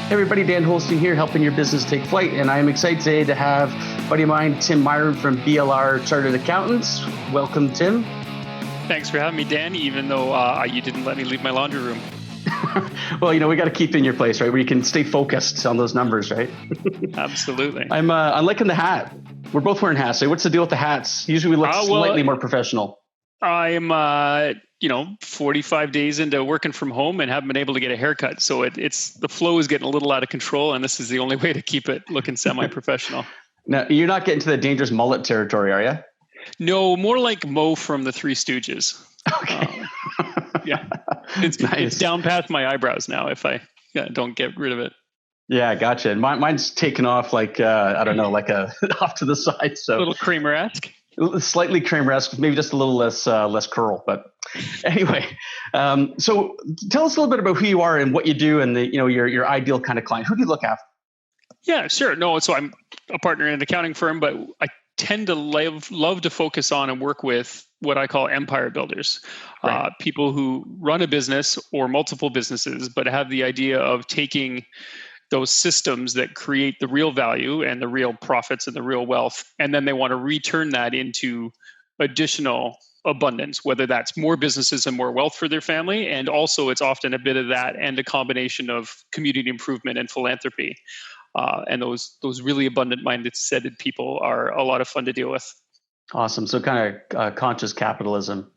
Hey everybody, Dan Holstein here, helping your business take flight. And I am excited today to have a buddy of mine, Tim Miron from BLR Chartered Accountants. Welcome, Tim. Thanks for having me, Dan, even though you didn't let me leave my laundry room. Well, we got to keep in your place, right? Where you can stay focused on those numbers, right? Absolutely. I'm liking the hat. We're both wearing hats. So what's the deal with the hats? Usually we look slightly more professional. I'm 45 days into working from home and haven't been able to get a haircut. So it's the flow is getting a little out of control, and this is the only way to keep it looking semi-professional. Now, you're not getting to the dangerous mullet territory, are you? No, more like Mo from the Three Stooges. Okay. Yeah. It's nice. It's down past my eyebrows now if I don't get rid of it. Yeah, gotcha. And mine's taken off like, I don't know, like off to the side. So a little Kramer-esque. Slightly Kramer-esque, maybe just a little less curl. But anyway, so tell us a little bit about who you are and what you do and your ideal kind of client. Who do you look after? Yeah, sure. No, so I'm a partner in an accounting firm, but I tend to love to focus on and work with what I call empire builders, right. People who run a business or multiple businesses, but have the idea of taking those systems that create the real value and the real profits and the real wealth, and then they want to return that into additional abundance, whether that's more businesses and more wealth for their family, and also it's often a bit of that and a combination of community improvement and philanthropy. And those really abundant minded people are a lot of fun to deal with. Awesome. So kind of conscious capitalism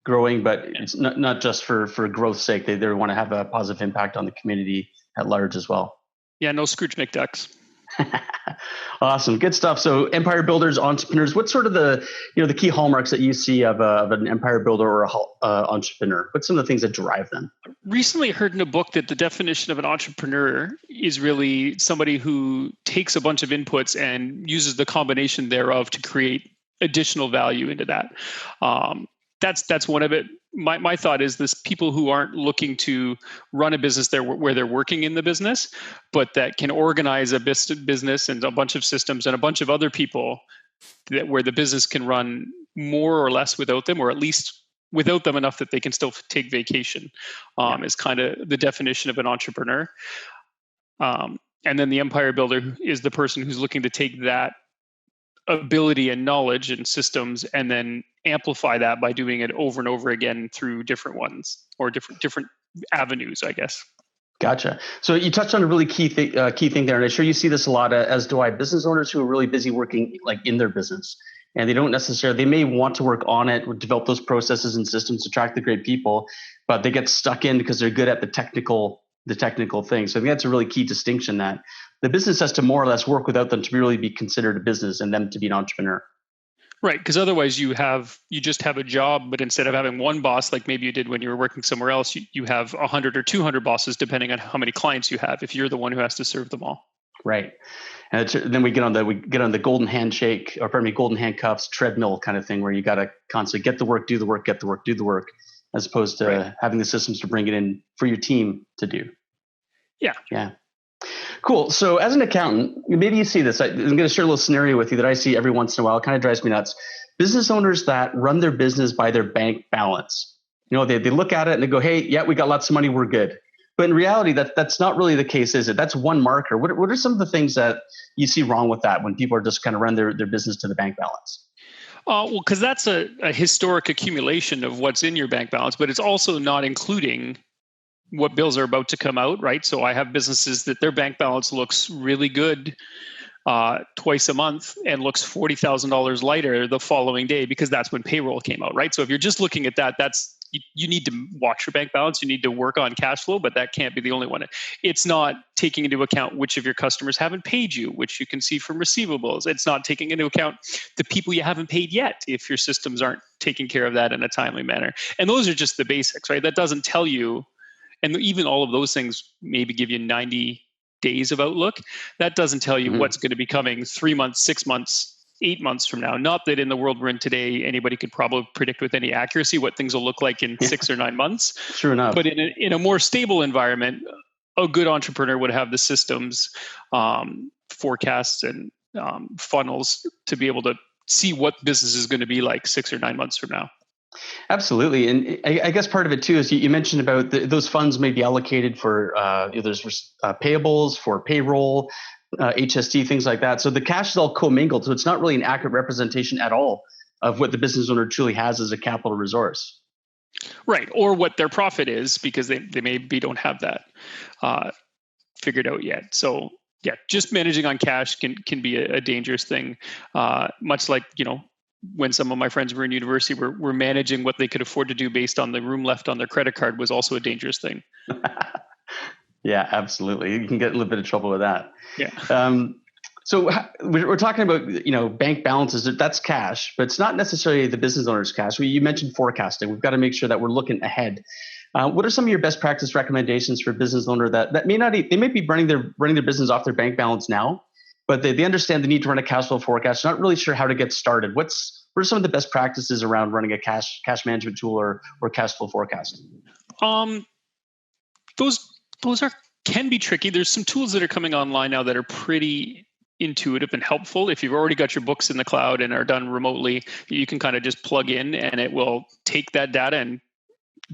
growing, but it's not just for growth's sake. They want to have a positive impact on the community at large as well. Yeah, no Scrooge McDucks. Awesome. Good stuff. So empire builders, entrepreneurs, what's sort of the key hallmarks that you see of an empire builder or a entrepreneur? What's some of the things that drive them? Recently heard in a book that the definition of an entrepreneur is really somebody who takes a bunch of inputs and uses the combination thereof to create additional value into that. That's one of it. My thought is this: people who aren't looking to run a business where they're working in the business, but that can organize a business and a bunch of systems and a bunch of other people where the business can run more or less without them, or at least without them enough that they can still take vacation, is kind of the definition of an entrepreneur. And then the empire builder is the person who's looking to take that ability and knowledge and systems and then amplify that by doing it over and over again through different ones or different avenues, I guess. Gotcha. So you touched on a really key thing there, and I'm sure you see this a lot, as do I. Business owners who are really busy working like in their business, and they may want to work on it, or develop those processes and systems to attract the great people, but they get stuck in because they're good at the technical things. So I think that's a really key distinction, that the business has to more or less work without them to really be considered a business and them to be an entrepreneur. Right, because otherwise you just have a job, but instead of having one boss, like maybe you did when you were working somewhere else, you have 100 or 200 bosses, depending on how many clients you have, if you're the one who has to serve them all. Right. And then we get on the golden handshake, or pardon me, golden handcuffs treadmill kind of thing, where you got to constantly get the work, do the work, get the work, do the work, as opposed to having the systems to bring it in for your team to do. Yeah. Yeah. Cool. So as an accountant, maybe you see this. I'm going to share a little scenario with you that I see every once in a while. It kind of drives me nuts. Business owners that run their business by their bank balance. They look at it and they go, hey, yeah, we got lots of money, we're good. But in reality, that's not really the case, is it? That's one marker. What are some of the things that you see wrong with that when people are just kind of run their business to the bank balance? Well, because that's a historic accumulation of what's in your bank balance, but it's also not including what bills are about to come out, right? So I have businesses that their bank balance looks really good twice a month and looks $40,000 lighter the following day because that's when payroll came out, right? So if you're just looking at that, you need to watch your bank balance. You need to work on cash flow, but that can't be the only one. It's not taking into account which of your customers haven't paid you, which you can see from receivables. It's not taking into account the people you haven't paid yet if your systems aren't taking care of that in a timely manner. And those are just the basics, right? That doesn't tell you. And even all of those things maybe give you 90 days of outlook. That doesn't tell you what's going to be coming 3 months, 6 months, 8 months from now. Not that in the world we're in today, anybody could probably predict with any accuracy what things will look like in 6 or 9 months. Sure enough. But in a more stable environment, a good entrepreneur would have the systems, forecasts, and funnels to be able to see what business is going to be like 6 or 9 months from now. Absolutely. And I guess part of it too is you mentioned about those funds may be allocated for there's payables for payroll, HST, things like that. So the cash is all commingled. So it's not really an accurate representation at all of what the business owner truly has as a capital resource. Right. Or what their profit is, because they maybe don't have that figured out yet. So yeah, just managing on cash can be a dangerous thing. Much like, when some of my friends were in university, were managing what they could afford to do based on the room left on their credit card was also a dangerous thing. Yeah, absolutely. You can get a little bit of trouble with that. Yeah. So we're talking about, bank balances. That's cash, but it's not necessarily the business owner's cash. You mentioned forecasting. We've got to make sure that we're looking ahead. What are some of your best practice recommendations for a business owner that may not, they may be running their business off their bank balance now, but they understand the need to run a cash flow forecast. Not really sure how to get started. What are some of the best practices around running a cash management tool or cash flow forecast? Those can be tricky. There's some tools that are coming online now that are pretty intuitive and helpful. If you've already got your books in the cloud and are done remotely, you can kind of just plug in and it will take that data and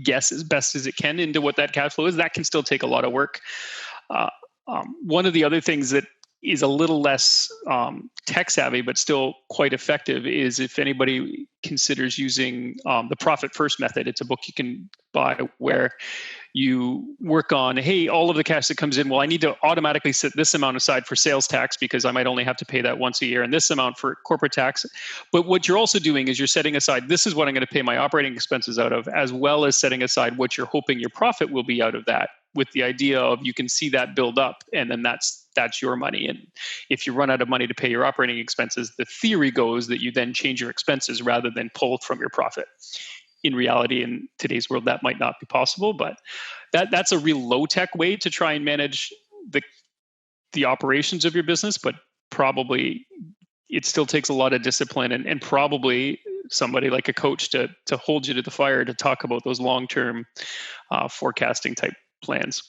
guess as best as it can into what that cash flow is. That can still take a lot of work. One of the other things that is a little less tech savvy, but still quite effective, is if anybody considers using the Profit First method. It's a book you can buy where you work on, hey, all of the cash that comes in, well, I need to automatically set this amount aside for sales tax because I might only have to pay that once a year, and this amount for corporate tax. But what you're also doing is you're setting aside, this is what I'm going to pay my operating expenses out of, as well as setting aside what you're hoping your profit will be out of that, with the idea of you can see that build up, and then that's your money. And if you run out of money to pay your operating expenses, the theory goes that you then change your expenses rather than pull from your profit. In reality, in today's world, that might not be possible, but that's a real low-tech way to try and manage the operations of your business. But probably it still takes a lot of discipline and probably somebody like a coach to hold you to the fire to talk about those long-term forecasting type plans.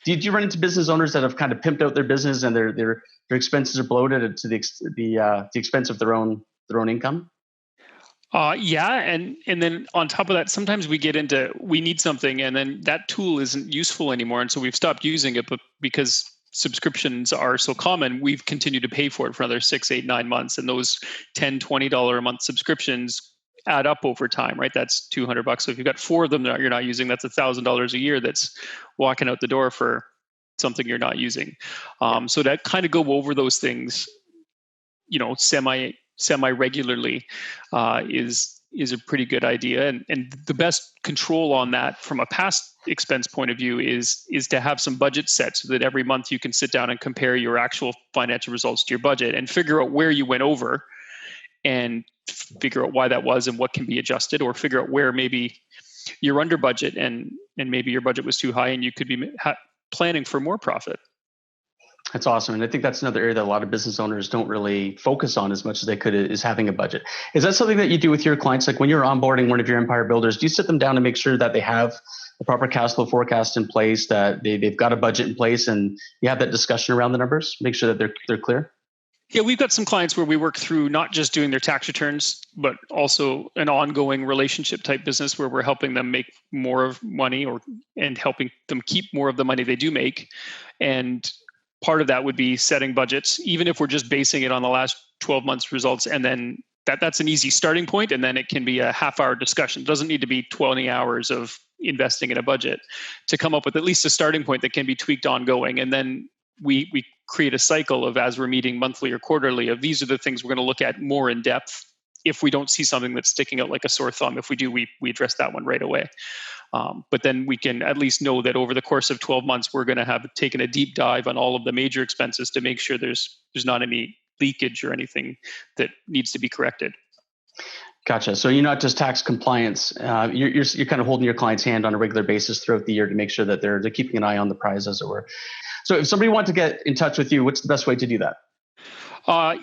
Do you run into business owners that have kind of pimped out their business and their expenses are bloated to the expense of their own income? Yeah, and then on top of that, sometimes we get into we need something, and then that tool isn't useful anymore, and so we've stopped using it. But because subscriptions are so common, we've continued to pay for it for another 6, 8, 9 months, and those $10, $20 a month subscriptions add up over time, right? That's $200. So if you've got 4 of them that you're not using, that's $1,000 a year that's walking out the door for something you're not using. So that kind of go over those things, semi regularly is a pretty good idea. And the best control on that from a past expense point of view is to have some budget set so that every month you can sit down and compare your actual financial results to your budget and figure out where you went over and figure out why that was and what can be adjusted, or figure out where maybe you're under budget and maybe your budget was too high and you could be planning for more profit. That's awesome. And I think that's another area that a lot of business owners don't really focus on as much as they could, is having a budget. Is that something that you do with your clients? Like when you're onboarding one of your empire builders, do you sit them down and make sure that they have the proper cash flow forecast in place, that they've got a budget in place, and you have that discussion around the numbers, make sure that they're clear? Yeah, we've got some clients where we work through not just doing their tax returns, but also an ongoing relationship type business where we're helping them make more of money and helping them keep more of the money they do make. And part of that would be setting budgets, even if we're just basing it on the last 12 months results. And then that's an easy starting point. And then it can be a half-hour discussion. It doesn't need to be 20 hours of investing in a budget to come up with at least a starting point that can be tweaked ongoing. And then we create a cycle of, as we're meeting monthly or quarterly, of these are the things we're going to look at more in depth. If we don't see something that's sticking out like a sore thumb, if we do, we address that one right away. But then we can at least know that over the course of 12 months, we're going to have taken a deep dive on all of the major expenses to make sure there's not any leakage or anything that needs to be corrected. Gotcha. So you're not just tax compliance. You're kind of holding your client's hand on a regular basis throughout the year to make sure that they're keeping an eye on the prize, as it were. So if somebody wants to get in touch with you, what's the best way to do that?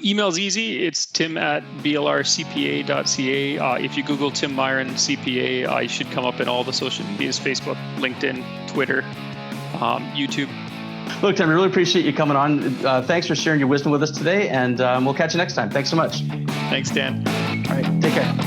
Email's easy. It's tim@blrcpa.ca. If you Google Tim Miron CPA, I should come up in all the social medias: Facebook, LinkedIn, Twitter, YouTube. Look, Tim, I really appreciate you coming on. Thanks for sharing your wisdom with us today, and we'll catch you next time. Thanks so much. Thanks, Dan. All right, take care.